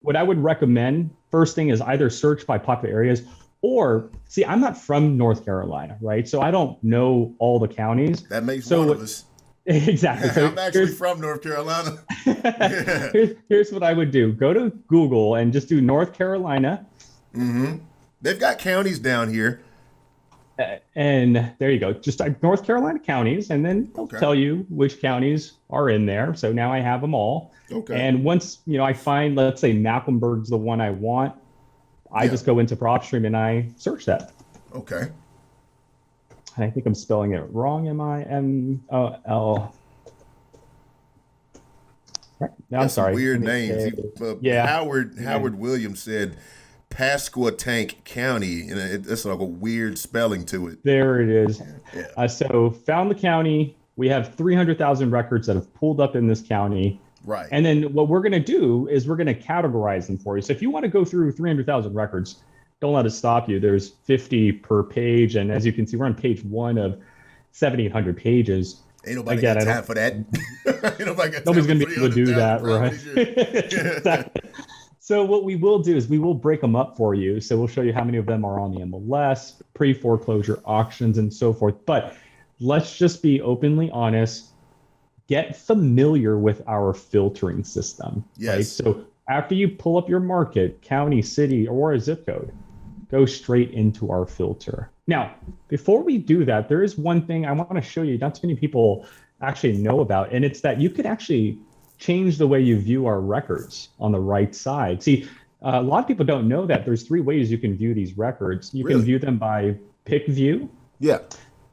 what I would recommend first thing is either search by popular areas or see, I'm not from North Carolina, right? So I don't know all the counties. That makes So one of what, us. exactly. So I'm actually here's from North Carolina. Yeah. here's what I would do. Go to Google and just do North Carolina. Mm-hmm. They've got counties down here. And there you go. Just type North Carolina counties, and then it'll Okay. tell you which counties are in there. So now I have them all. Okay. And once I find, let's say Malcolmburg's the one I want, I Yeah. just go into PropStream and I search that. Okay. And I think I'm spelling it wrong. Mimol. Right. No, I'm Got some sorry. weird names. Yeah. Yeah. Howard Williams said Pasquotank County, and it's like a weird spelling to it. There it is. Yeah. So found the county. We have 300,000 records that have pulled up in this county. Right. And then what we're going to do is we're going to categorize them for you. So if you want to go through 300,000 records, don't let it stop you. There's 50 per page. And as you can see, we're on page one of 7,800 pages. Ain't nobody Again, got time for that. Ain't nobody got nobody's time going for to be able to do 300,000 that, right? properties. Exactly. So what we will do is we will break them up for you. So we'll show you how many of them are on the MLS, pre-foreclosure auctions, and so forth. But let's just be openly honest. Get familiar with our filtering system. Yes. Right? So after you pull up your market, county, city, or a zip code, go straight into our filter. Now, before we do that, there is one thing I want to show you. Not too many people actually know about, and it's that you could actually change the way you view our records on the right side. See, a lot of people don't know that there's three ways you can view these records. You can view them by pick view. Yeah.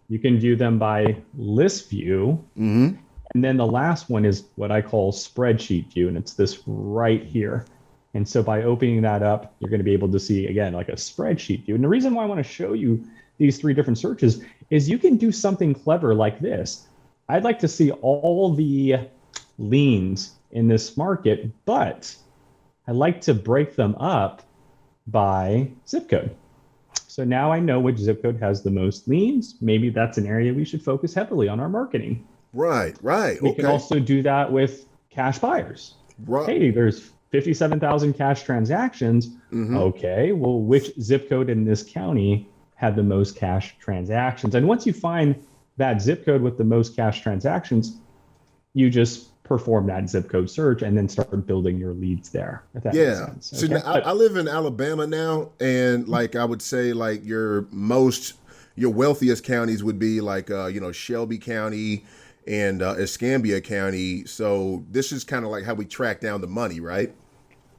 You can view them by list view. Mm-hmm. And then the last one is what I call spreadsheet view, and it's this right here. And so by opening that up, you're going to be able to see, again, like a spreadsheet view. And the reason why I want to show you these three different searches is you can do something clever like this. I'd like to see all the liens in this market, but I like to break them up by zip code. So now I know which zip code has the most liens. Maybe that's an area we should focus heavily on our marketing. Right. We can also do that with cash buyers. Right. Hey, there's 57,000 cash transactions. Mm-hmm. Okay, well, which zip code in this county had the most cash transactions? And once you find that zip code with the most cash transactions, you just perform that zip code search and then start building your leads there. If that makes sense. So Okay? now, I live in Alabama now, and like I would say, like your wealthiest counties would be like Shelby County and Escambia County. So this is kind of like how we track down the money, right?